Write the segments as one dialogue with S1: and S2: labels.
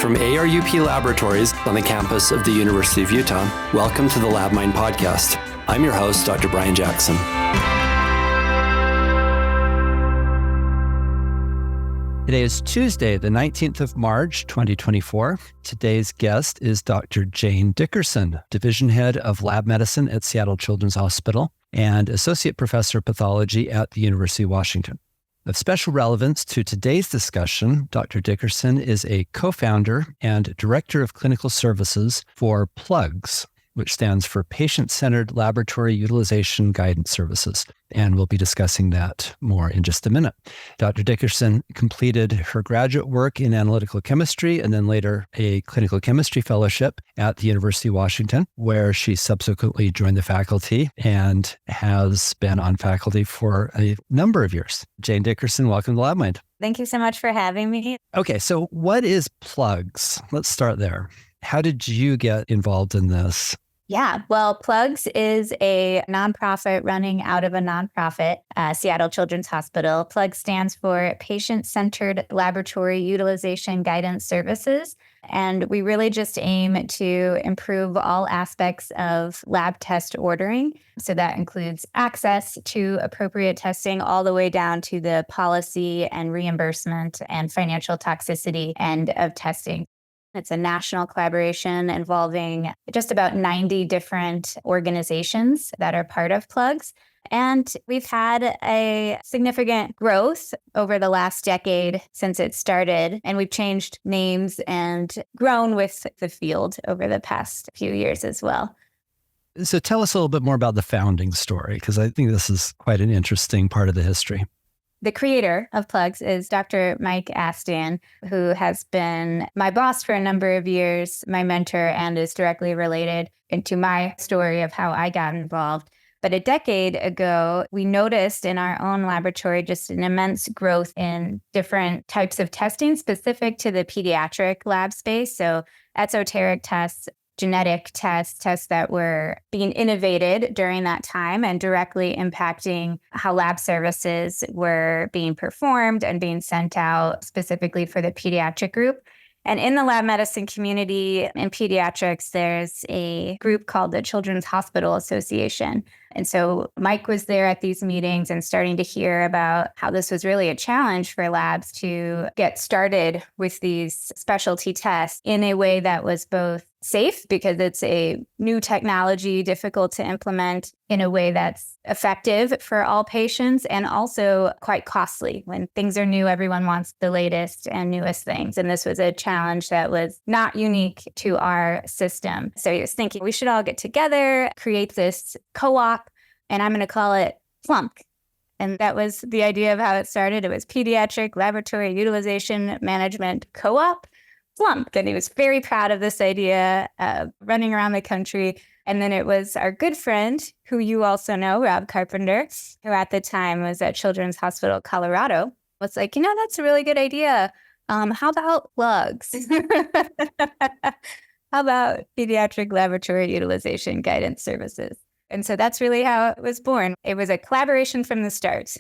S1: From ARUP Laboratories on the campus of the University of Utah, welcome to the LabMind podcast. I'm your host, Dr. Brian Jackson. Today is Tuesday, the 19th of March, 2024. Today's guest is Dr. Jane Dickerson, Division Head of Lab Medicine at Seattle Children's Hospital and Associate Professor of Pathology at the University of Washington. Of special relevance to today's discussion, Dr. Dickerson is a co-founder and Director of Clinical Services for PLUGS, which stands for Patient-Centered Laboratory Utilization Guidance Services. And we'll be discussing that more in just a minute. Dr. Dickerson completed her graduate work in analytical chemistry and then later a clinical chemistry fellowship at the University of Washington, where she subsequently joined the faculty and has been on faculty for a number of years. Jane Dickerson, welcome to LabMind.
S2: Thank you so much for having me.
S1: Okay, so what is PLUGS? Let's start there. How did you get involved in this?
S2: Yeah, well, PLUGS is a nonprofit running out of a nonprofit, Seattle Children's Hospital. PLUGS stands for Patient-Centered Laboratory Utilization Guidance Services. And we really just aim to improve all aspects of lab test ordering. So that includes access to appropriate testing all the way down to the policy and reimbursement and financial toxicity end of testing. It's a national collaboration involving just about 90 different organizations that are part of PLUGS. And we've had a significant growth over the last decade since it started. And we've changed names and grown with the field over the past few years as well.
S1: So tell us a little bit more about the founding story, because I think this is quite an interesting part of the history.
S2: The creator of PLUGS is Dr. Mike Astan, who has been my boss for a number of years, my mentor, and is directly related into my story of how I got involved. But a decade ago, we noticed in our own laboratory just an immense growth in different types of testing specific to the pediatric lab space. So esoteric tests, genetic tests that were being innovated during that time and directly impacting how lab services were being performed and being sent out specifically for the pediatric group. And in the lab medicine community in pediatrics, there's a group called the Children's Hospital Association. And so Mike was there at these meetings and starting to hear about how this was really a challenge for labs to get started with these specialty tests in a way that was both safe, because it's a new technology, difficult to implement, in a way that's effective for all patients, and also quite costly. When things are new, everyone wants the latest and newest things. And this was a challenge that was not unique to our system. So he was thinking we should all get together, create this co-op, and I'm going to call it PLUMP. And that was the idea of how it started. It was Pediatric Laboratory Utilization Management Co-op, PLUMP. And he was very proud of this idea, running around the country. And then it was our good friend, who you also know, Rob Carpenter, who at the time was at Children's Hospital Colorado, was like, that's a really good idea. How about PLUGS? How about Pediatric Laboratory Utilization Guidance Services? And so that's really how it was born. It was a collaboration from the start,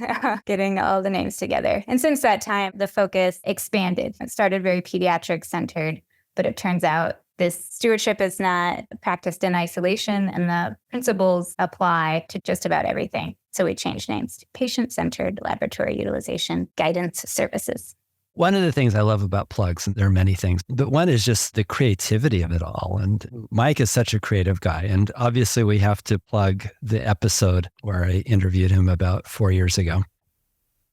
S2: getting all the names together. And since that time, the focus expanded. It started very pediatric-centered, but it turns out this stewardship is not practiced in isolation, and the principles apply to just about everything. So we changed names to Patient-Centered Laboratory Utilization Guidance Services.
S1: One of the things I love about PLUGS, and there are many things, but one is just the creativity of it all. And Mike is such a creative guy. And obviously we have to plug the episode where I interviewed him about 4 years ago.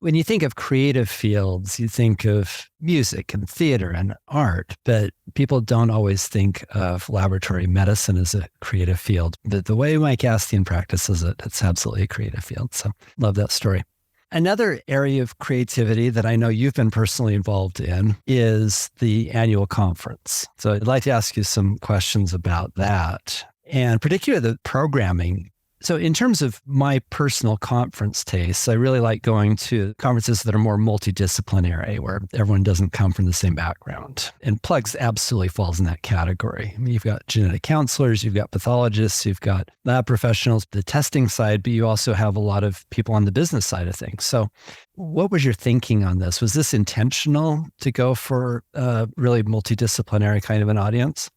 S1: When you think of creative fields, you think of music and theater and art, but people don't always think of laboratory medicine as a creative field. But the way Mike Astan practices it, it's absolutely a creative field. So love that story. Another area of creativity that I know you've been personally involved in is the annual conference. So I'd like to ask you some questions about that, and particularly the programming. So in terms of my personal conference tastes, I really like going to conferences that are more multidisciplinary, where everyone doesn't come from the same background. And Plugs absolutely falls in that category. I mean, you've got genetic counselors, you've got pathologists, you've got lab professionals, the testing side, but you also have a lot of people on the business side of things. So what was your thinking on this? Was this intentional to go for a really multidisciplinary kind of an audience?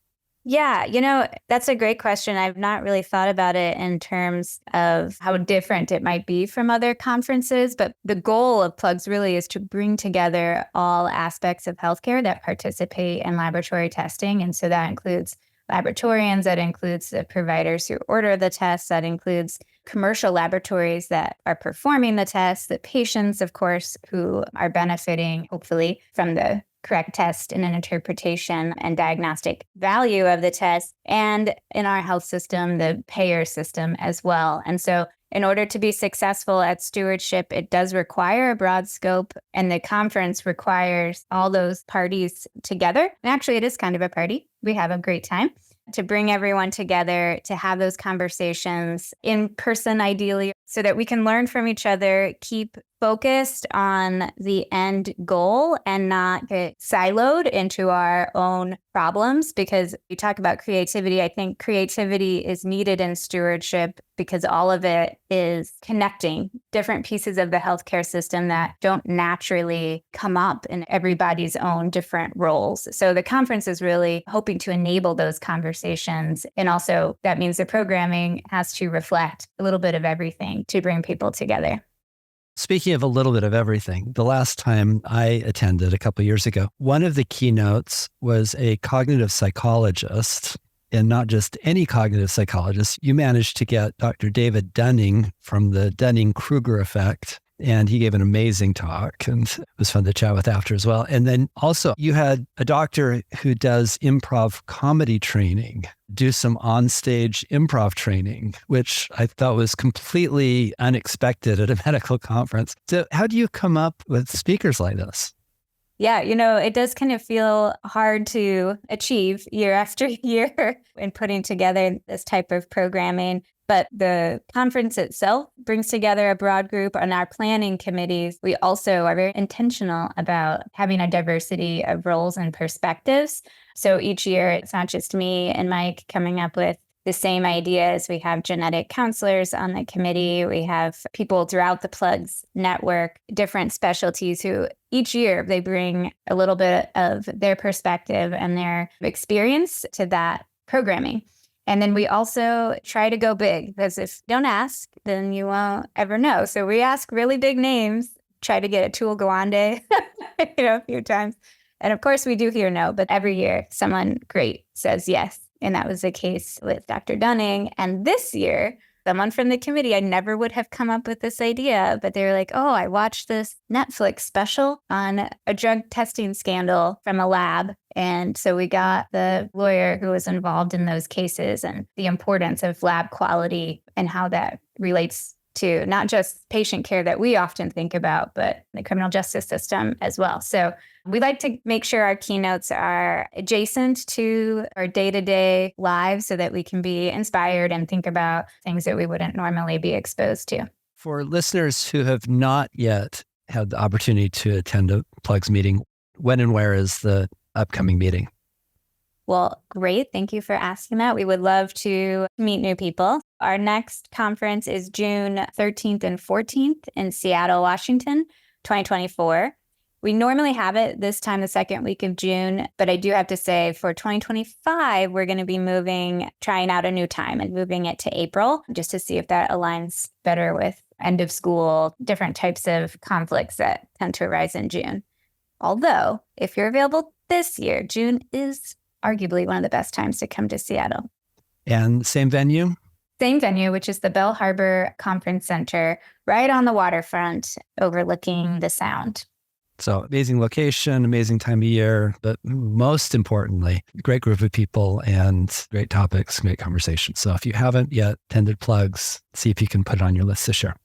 S2: Yeah, that's a great question. I've not really thought about it in terms of how different it might be from other conferences, but the goal of Plugs really is to bring together all aspects of healthcare that participate in laboratory testing. And so that includes laboratorians, that includes the providers who order the tests, that includes commercial laboratories that are performing the tests, the patients, of course, who are benefiting, hopefully, from the correct test and an interpretation and diagnostic value of the test, and in our health system, the payer system as well. And so in order to be successful at Stewardship, it does require a broad scope, and the conference requires all those parties together. And actually, it is kind of a party. We have a great time to bring everyone together, to have those conversations in person, ideally, so that we can learn from each other, keep focused on the end goal and not get siloed into our own problems. Because you talk about creativity, I think creativity is needed in Stewardship because all of it is connecting different pieces of the healthcare system that don't naturally come up in everybody's own different roles. So the conference is really hoping to enable those conversations. And also that means the programming has to reflect a little bit of everything to bring people together.
S1: Speaking of a little bit of everything, the last time I attended a couple of years ago, one of the keynotes was a cognitive psychologist, and not just any cognitive psychologist. You managed to get Dr. David Dunning from the Dunning-Kruger effect, and he gave an amazing talk, and it was fun to chat with after as well. And then also you had a doctor who does improv comedy training, do some onstage improv training, which I thought was completely unexpected at a medical conference. So how do you come up with speakers like this?
S2: Yeah, it does kind of feel hard to achieve year after year in putting together this type of programming. But the conference itself brings together a broad group. On our planning committees, we also are very intentional about having a diversity of roles and perspectives. So each year, it's not just me and Mike coming up with the same ideas. We have genetic counselors on the committee. We have people throughout the Plugs network, different specialties who each year they bring a little bit of their perspective and their experience to that programming. And then we also try to go big, because if you don't ask, then you won't ever know. So we ask really big names, try to get Atul Gawande, a few times. And of course we do hear no, but every year someone great says yes. And that was the case with Dr. Dunning. And this year, someone from the committee, I never would have come up with this idea, but they were like, oh, I watched this Netflix special on a drug testing scandal from a lab. And so we got the lawyer who was involved in those cases and the importance of lab quality and how that relates to not just patient care that we often think about, but the criminal justice system as well. So we like to make sure our keynotes are adjacent to our day-to-day lives so that we can be inspired and think about things that we wouldn't normally be exposed to.
S1: For listeners who have not yet had the opportunity to attend a Plugs meeting, when and where is the upcoming meeting?
S2: Well, great. Thank you for asking that. We would love to meet new people. Our next conference is June 13th and 14th in Seattle, Washington, 2024. We normally have it this time, the second week of June, but I do have to say for 2025, we're going to be trying out a new time and moving it to April, just to see if that aligns better with end of school, different types of conflicts that tend to arise in June. Although, if you're available this year, June is arguably one of the best times to come to Seattle.
S1: And same venue?
S2: Same venue, which is the Bell Harbor Conference Center, right on the waterfront, overlooking the Sound.
S1: So amazing location, amazing time of year, but most importantly, great group of people and great topics, great conversations. So if you haven't yet attended Plugs, see if you can put it on your list this year.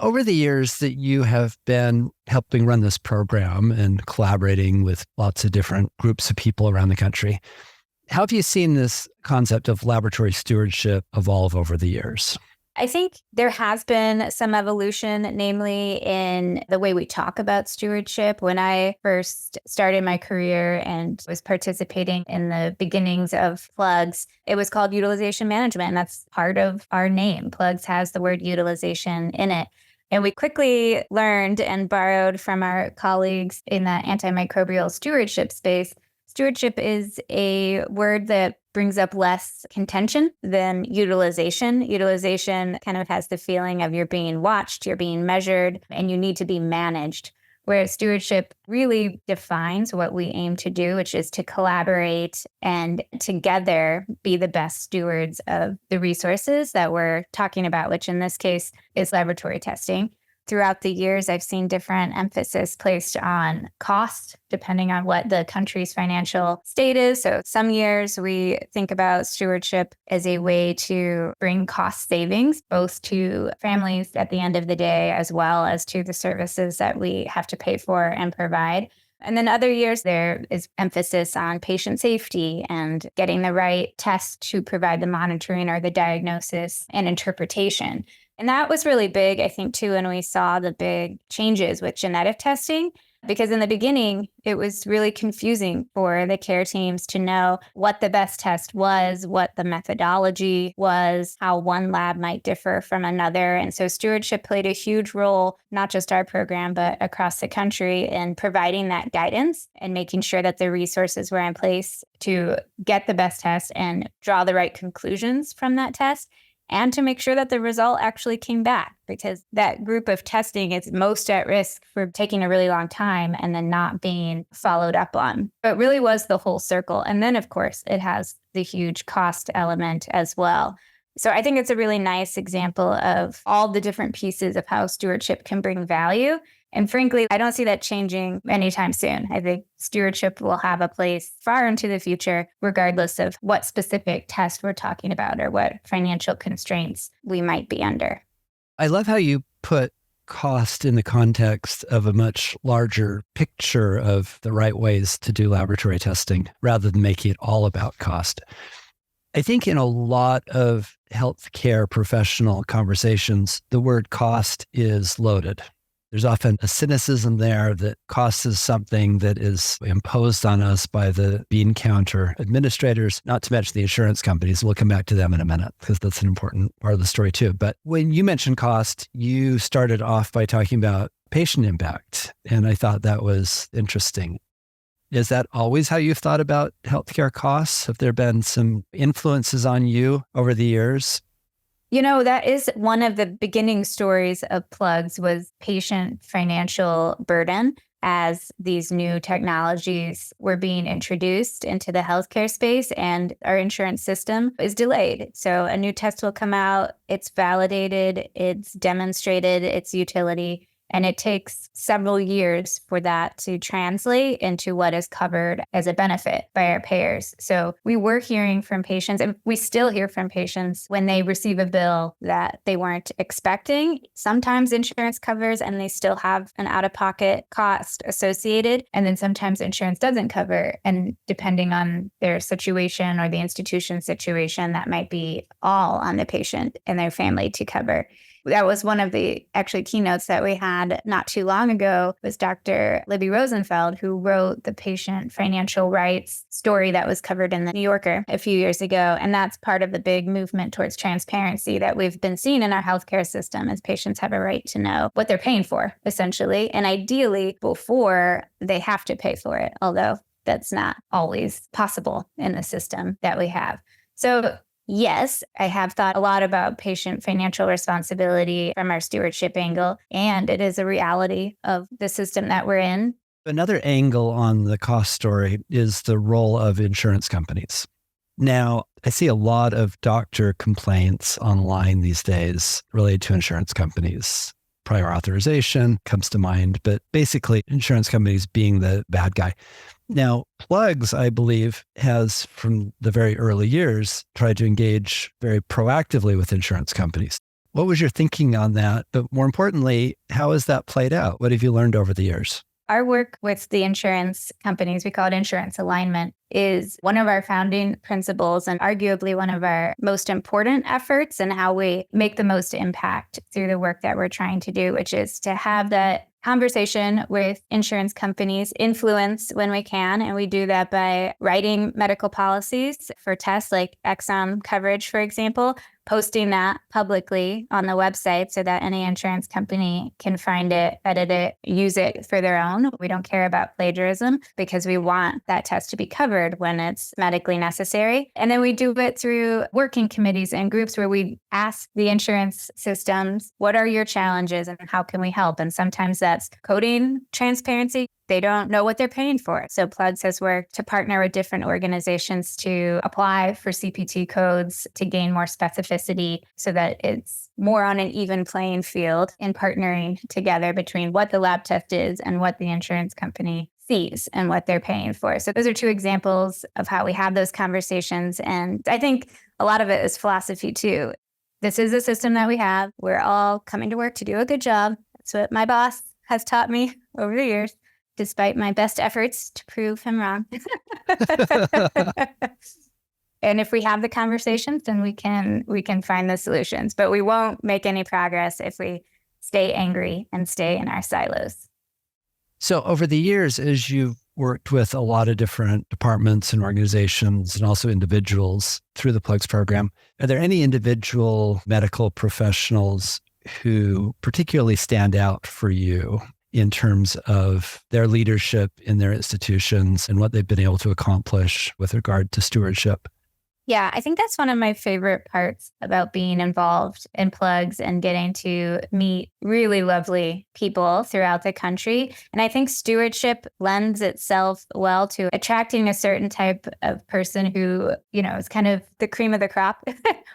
S1: Over the years that you have been helping run this program and collaborating with lots of different groups of people around the country, how have you seen this concept of laboratory stewardship evolve over the years?
S2: I think there has been some evolution, namely in the way we talk about stewardship. When I first started my career and was participating in the beginnings of Plugs, it was called utilization management. And that's part of our name. Plugs has the word utilization in it. And we quickly learned and borrowed from our colleagues in the antimicrobial stewardship space. Stewardship is a word that brings up less contention than utilization. Utilization kind of has the feeling of you're being watched, you're being measured, and you need to be managed. Whereas stewardship really defines what we aim to do, which is to collaborate and together be the best stewards of the resources that we're talking about, which in this case is laboratory testing. Throughout the years, I've seen different emphasis placed on cost, depending on what the country's financial state is. So some years we think about stewardship as a way to bring cost savings, both to families at the end of the day, as well as to the services that we have to pay for and provide. And then other years, there is emphasis on patient safety and getting the right test to provide the monitoring or the diagnosis and interpretation. And that was really big, I think, too, when we saw the big changes with genetic testing, because in the beginning, it was really confusing for the care teams to know what the best test was, what the methodology was, how one lab might differ from another. And so stewardship played a huge role, not just our program, but across the country in providing that guidance and making sure that the resources were in place to get the best test and draw the right conclusions from that test, and to make sure that the result actually came back, because that group of testing is most at risk for taking a really long time and then not being followed up on. But it really was the whole circle. And then, of course, it has the huge cost element as well. So I think it's a really nice example of all the different pieces of how stewardship can bring value. And frankly, I don't see that changing anytime soon. I think stewardship will have a place far into the future, regardless of what specific test we're talking about or what financial constraints we might be under.
S1: I love how you put cost in the context of a much larger picture of the right ways to do laboratory testing, rather than making it all about cost. I think in a lot of healthcare professional conversations, the word cost is loaded. There's often a cynicism there that cost is something that is imposed on us by the bean counter administrators, not to mention the insurance companies. We'll come back to them in a minute because that's an important part of the story too. But when you mentioned cost, you started off by talking about patient impact. And I thought that was interesting. Is that always how you've thought about healthcare costs? Have there been some influences on you over the years?
S2: You know, that is one of the beginning stories of Plugs, was patient financial burden as these new technologies were being introduced into the healthcare space and our insurance system is delayed. So a new test will come out, it's validated, it's demonstrated its utility, and it takes several years for that to translate into what is covered as a benefit by our payers. So we were hearing from patients, and we still hear from patients when they receive a bill that they weren't expecting. Sometimes insurance covers and they still have an out-of-pocket cost associated. And then sometimes insurance doesn't cover. And depending on their situation or the institution situation, that might be all on the patient and their family to cover. That was one of the actually keynotes that we had not too long ago, was Dr. Libby Rosenfeld, who wrote the patient financial rights story that was covered in the New Yorker a few years ago. And that's part of the big movement towards transparency that we've been seeing in our healthcare system, as patients have a right to know what they're paying for, essentially, and ideally before they have to pay for it, although that's not always possible in the system that we have. So yes, I have thought a lot about patient financial responsibility from our stewardship angle, and it is a reality of the system that we're in.
S1: Another angle on the cost story is the role of insurance companies. Now, I see a lot of doctor complaints online these days related to insurance companies. Prior authorization comes to mind, but basically insurance companies being the bad guy. Now, Plugs, I believe, has from the very early years tried to engage very proactively with insurance companies. What was your thinking on that? But more importantly, how has that played out? What have you learned over the years?
S2: Our work with the insurance companies, we call it insurance alignment, is one of our founding principles and arguably one of our most important efforts and how we make the most impact through the work that we're trying to do, which is to have that conversation with insurance companies, influence when we can. And we do that by writing medical policies for tests like exome coverage, for example, posting that publicly on the website so that any insurance company can find it, edit it, use it for their own. We don't care about plagiarism because we want that test to be covered when it's medically necessary. And then we do it through working committees and groups where we ask the insurance systems, what are your challenges and how can we help? And sometimes that's coding transparency. They don't know what they're paying for. So Plugs has worked to partner with different organizations to apply for CPT codes to gain more specificity so that it's more on an even playing field in partnering together between what the lab test is and what the insurance company sees and what they're paying for. So those are two examples of how we have those conversations. And I think a lot of it is philosophy too. This is a system that we have. We're all coming to work to do a good job. That's what my boss has taught me over the years, despite my best efforts to prove him wrong. And if we have the conversations, then we can find the solutions. But we won't make any progress if we stay angry and stay in our silos.
S1: So over the years, as you've worked with a lot of different departments and organizations and also individuals through the Plugs program, are there any individual medical professionals who particularly stand out for you in terms of their leadership in their institutions and what they've been able to accomplish with regard to stewardship?
S2: Yeah, I think that's one of my favorite parts about being involved in Plugs and getting to meet really lovely people throughout the country. And I think stewardship lends itself well to attracting a certain type of person who, is kind of the cream of the crop,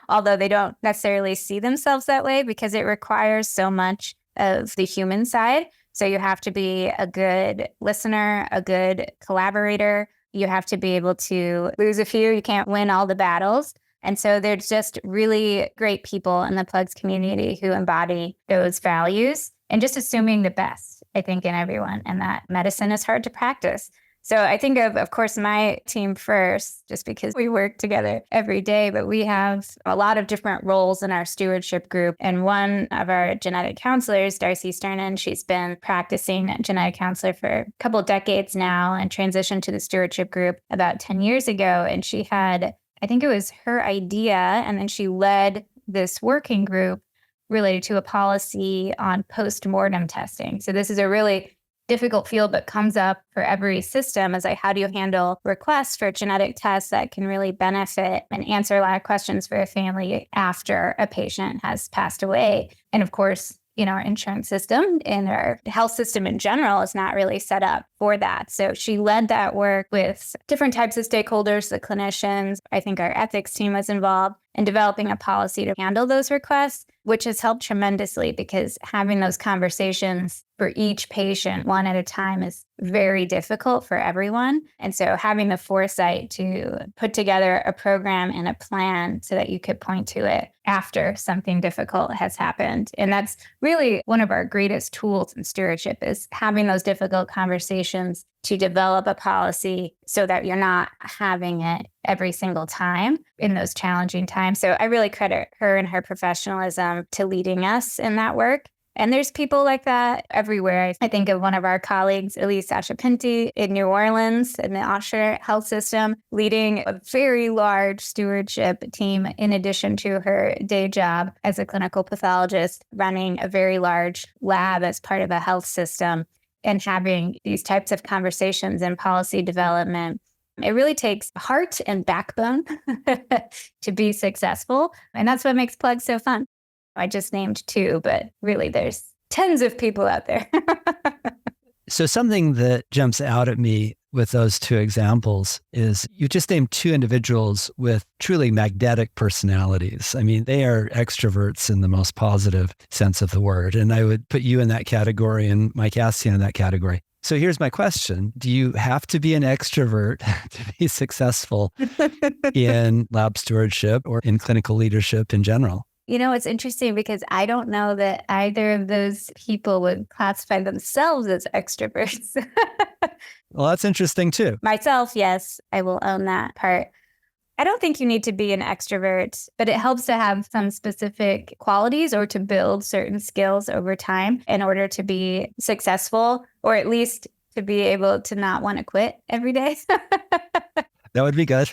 S2: although they don't necessarily see themselves that way because it requires so much of the human side. So you have to be a good listener, a good collaborator. You have to be able to lose a few. You can't win all the battles. And so there's just really great people in the Plugs community who embody those values and just assuming the best, I think, in everyone. And that medicine is hard to practice. So I think of course, my team first, just because we work together every day, but we have a lot of different roles in our stewardship group. And one of our genetic counselors, Darcy Sternan, she's been practicing genetic counselor for a couple of decades now and transitioned to the stewardship group about 10 years ago. And she had, I think it was her idea, and then she led this working group related to a policy on post-mortem testing. So this is a really difficult field, but comes up for every system is like, how do you handle requests for genetic tests that can really benefit and answer a lot of questions for a family after a patient has passed away? And of course, our insurance system and our health system in general is not really set up for that. So she led that work with different types of stakeholders, the clinicians. I think our ethics team was involved in developing a policy to handle those requests, which has helped tremendously because having those conversations for each patient one at a time is very difficult for everyone. And so having the foresight to put together a program and a plan so that you could point to it after something difficult has happened. And that's really one of our greatest tools in stewardship is having those difficult conversations to develop a policy so that you're not having it every single time in those challenging times. So I really credit her and her professionalism to leading us in that work. And there's people like that everywhere. I think of one of our colleagues, Elise Ashapinti in New Orleans in the Osher Health System, leading a very large stewardship team in addition to her day job as a clinical pathologist, running a very large lab as part of a health system and having these types of conversations and policy development. It really takes heart and backbone to be successful. And that's what makes Plugs so fun. I just named two, but really there's tens of people out there.
S1: So something that jumps out at me with those two examples is you just named two individuals with truly magnetic personalities. I mean, they are extroverts in the most positive sense of the word. And I would put you in that category and Mike Astian in that category. So here's my question. Do you have to be an extrovert to be successful in lab stewardship or in clinical leadership in general?
S2: It's interesting because I don't know that either of those people would classify themselves as extroverts.
S1: Well, that's interesting too.
S2: Myself, yes, I will own that part. I don't think you need to be an extrovert, but it helps to have some specific qualities or to build certain skills over time in order to be successful, or at least to be able to not want to quit every day.
S1: That would be good.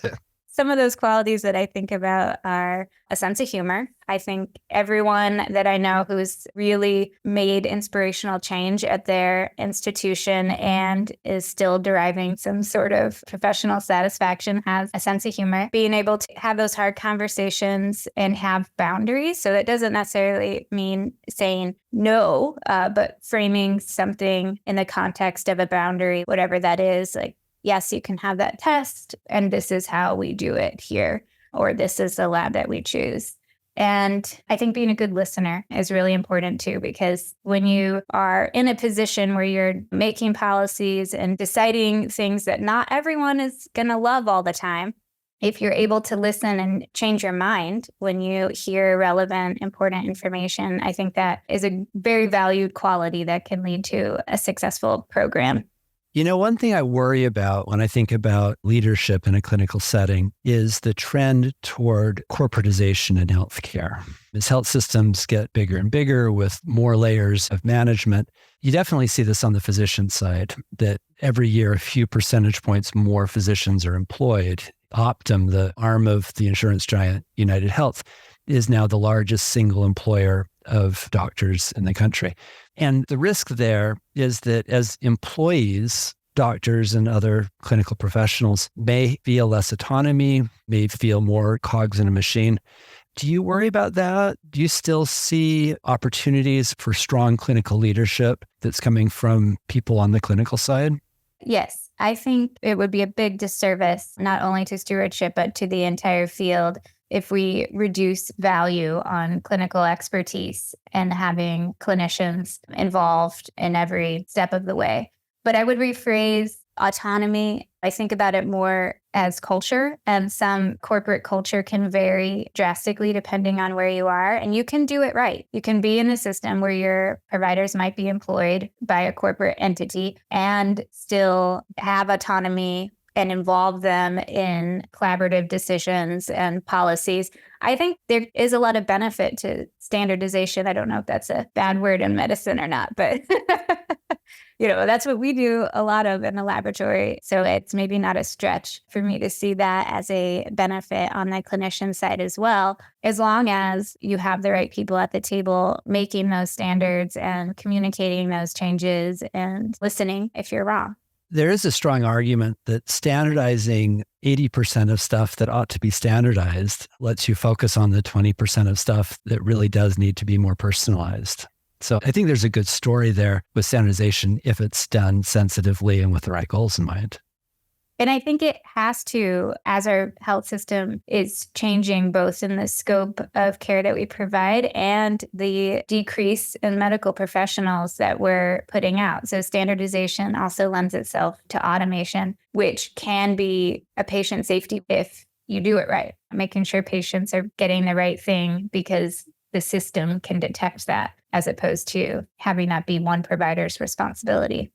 S2: Some of those qualities that I think about are a sense of humor. I think everyone that I know who's really made inspirational change at their institution and is still deriving some sort of professional satisfaction has a sense of humor. Being able to have those hard conversations and have boundaries. So that doesn't necessarily mean saying no, but framing something in the context of a boundary, whatever that is, like, yes, you can have that test, and this is how we do it here, or this is the lab that we choose. And I think being a good listener is really important too, because when you are in a position where you're making policies and deciding things that not everyone is going to love all the time, if you're able to listen and change your mind when you hear relevant, important information, I think that is a very valued quality that can lead to a successful program.
S1: You know, one thing I worry about when I think about leadership in a clinical setting is the trend toward corporatization in healthcare. As health systems get bigger and bigger with more layers of management, you definitely see this on the physician side, that every year a few percentage points more physicians are employed. Optum, the arm of the insurance giant United Health, is now the largest single employer of doctors in the country. And the risk there is that as employees, doctors and other clinical professionals may feel less autonomy, may feel more cogs in a machine. Do you worry about that? Do you still see opportunities for strong clinical leadership that's coming from people on the clinical side?
S2: Yes, I think it would be a big disservice, not only to stewardship, but to the entire field if we reduce value on clinical expertise and having clinicians involved in every step of the way. But I would rephrase autonomy. I think about it more as culture, and some corporate culture can vary drastically depending on where you are. And you can do it right. You can be in a system where your providers might be employed by a corporate entity and still have autonomy and involve them in collaborative decisions and policies. I think there is a lot of benefit to standardization. I don't know if that's a bad word in medicine or not, but that's what we do a lot of in the laboratory. So it's maybe not a stretch for me to see that as a benefit on the clinician side as well, as long as you have the right people at the table making those standards and communicating those changes and listening if you're wrong.
S1: There is a strong argument that standardizing 80% of stuff that ought to be standardized lets you focus on the 20% of stuff that really does need to be more personalized. So I think there's a good story there with standardization if it's done sensitively and with the right goals in mind.
S2: And I think it has to, as our health system is changing both in the scope of care that we provide and the decrease in medical professionals that we're putting out. So standardization also lends itself to automation, which can be a patient safety if you do it right, making sure patients are getting the right thing because the system can detect that, as opposed to having that be one provider's responsibility.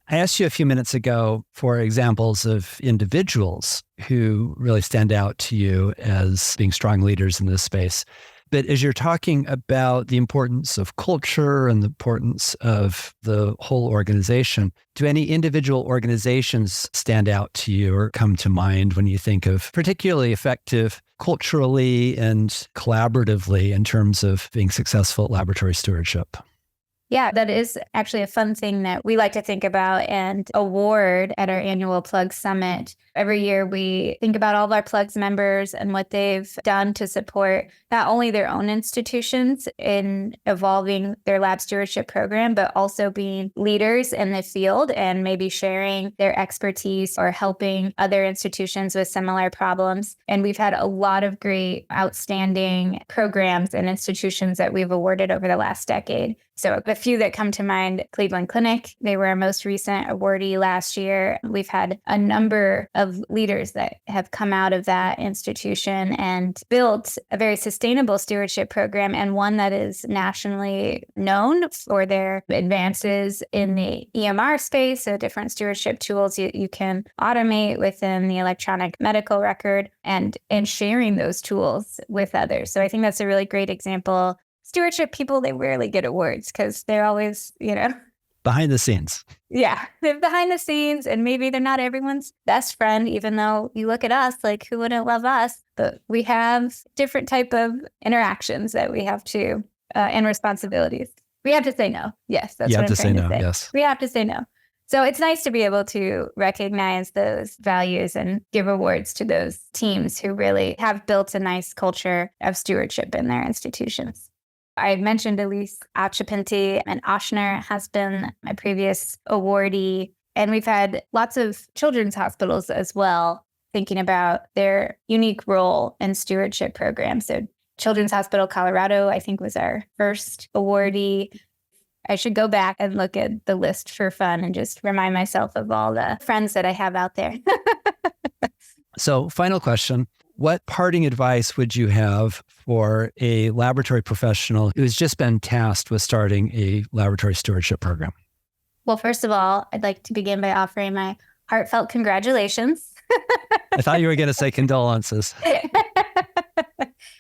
S1: I asked you a few minutes ago for examples of individuals who really stand out to you as being strong leaders in this space. But as you're talking about the importance of culture and the importance of the whole organization, do any individual organizations stand out to you or come to mind when you think of particularly effective culturally and collaboratively in terms of being successful at laboratory stewardship?
S2: Yeah, that is actually a fun thing that we like to think about and award at our annual Plugs Summit. Every year we think about all of our Plugs members and what they've done to support not only their own institutions in evolving their lab stewardship program, but also being leaders in the field and maybe sharing their expertise or helping other institutions with similar problems. And we've had a lot of great, outstanding programs and institutions that we've awarded over the last decade. So the few that come to mind, Cleveland Clinic, they were our most recent awardee last year. We've had a number of leaders that have come out of that institution and built a very sustainable stewardship program, and one that is nationally known for their advances in the EMR space, so different stewardship tools you can automate within the electronic medical record, and sharing those tools with others. So I think that's a really great example. Stewardship people, they rarely get awards because they're always,
S1: behind the scenes.
S2: Yeah, they're behind the scenes, and maybe they're not everyone's best friend, even though you look at us, like, who wouldn't love us? But we have different type of interactions that we have to, and responsibilities. We have to say no. Yes, that's what I'm trying to say.
S1: Yes.
S2: We have to say no. So it's nice to be able to recognize those values and give awards to those teams who really have built a nice culture of stewardship in their institutions. I mentioned Elise Achapinti, and Oshner has been my previous awardee. And we've had lots of children's hospitals as well, thinking about their unique role in stewardship programs. So Children's Hospital Colorado, I think, was our first awardee. I should go back and look at the list for fun and just remind myself of all the friends that I have out there.
S1: So, final question. What parting advice would you have for a laboratory professional who's just been tasked with starting a laboratory stewardship program?
S2: Well, first of all, I'd like to begin by offering my heartfelt congratulations.
S1: I thought you were going to say condolences.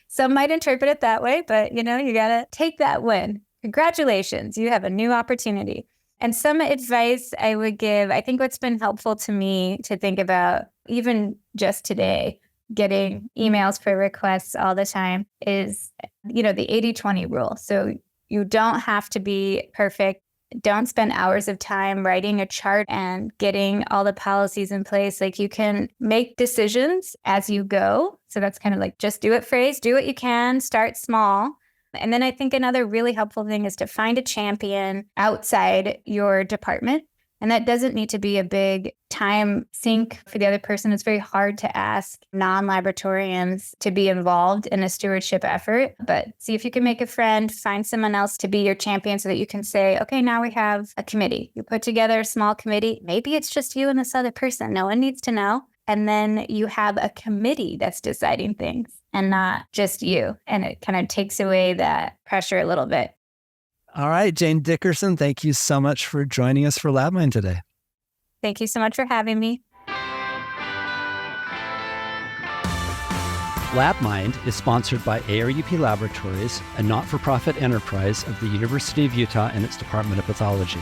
S2: Some might interpret it that way, but you got to take that win. Congratulations, you have a new opportunity. And some advice I would give, I think what's been helpful to me to think about, even just today, getting emails for requests all the time, is, the 80-20 rule. So you don't have to be perfect. Don't spend hours of time writing a chart and getting all the policies in place. Like, you can make decisions as you go. So that's kind of like just do it phrase, do what you can, start small. And then I think another really helpful thing is to find a champion outside your department. And that doesn't need to be a big time sink for the other person. It's very hard to ask non-laboratorians to be involved in a stewardship effort. But see if you can make a friend, find someone else to be your champion so that you can say, okay, now we have a committee. You put together a small committee. Maybe it's just you and this other person. No one needs to know. And then you have a committee that's deciding things and not just you. And it kind of takes away that pressure a little bit.
S1: All right, Jane Dickerson, thank you so much for joining us for LabMind today.
S2: Thank you so much for having me.
S1: LabMind is sponsored by ARUP Laboratories, a not-for-profit enterprise of the University of Utah and its Department of Pathology.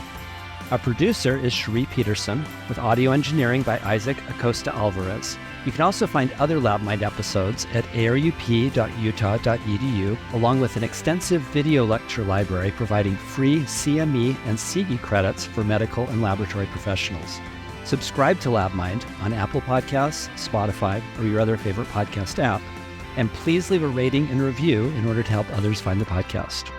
S1: Our producer is Cherie Peterson, with audio engineering by Isaac Acosta Alvarez. You can also find other LabMind episodes at arup.utah.edu, along with an extensive video lecture library providing free CME and CE credits for medical and laboratory professionals. Subscribe to LabMind on Apple Podcasts, Spotify, or your other favorite podcast app. And please leave a rating and review in order to help others find the podcast.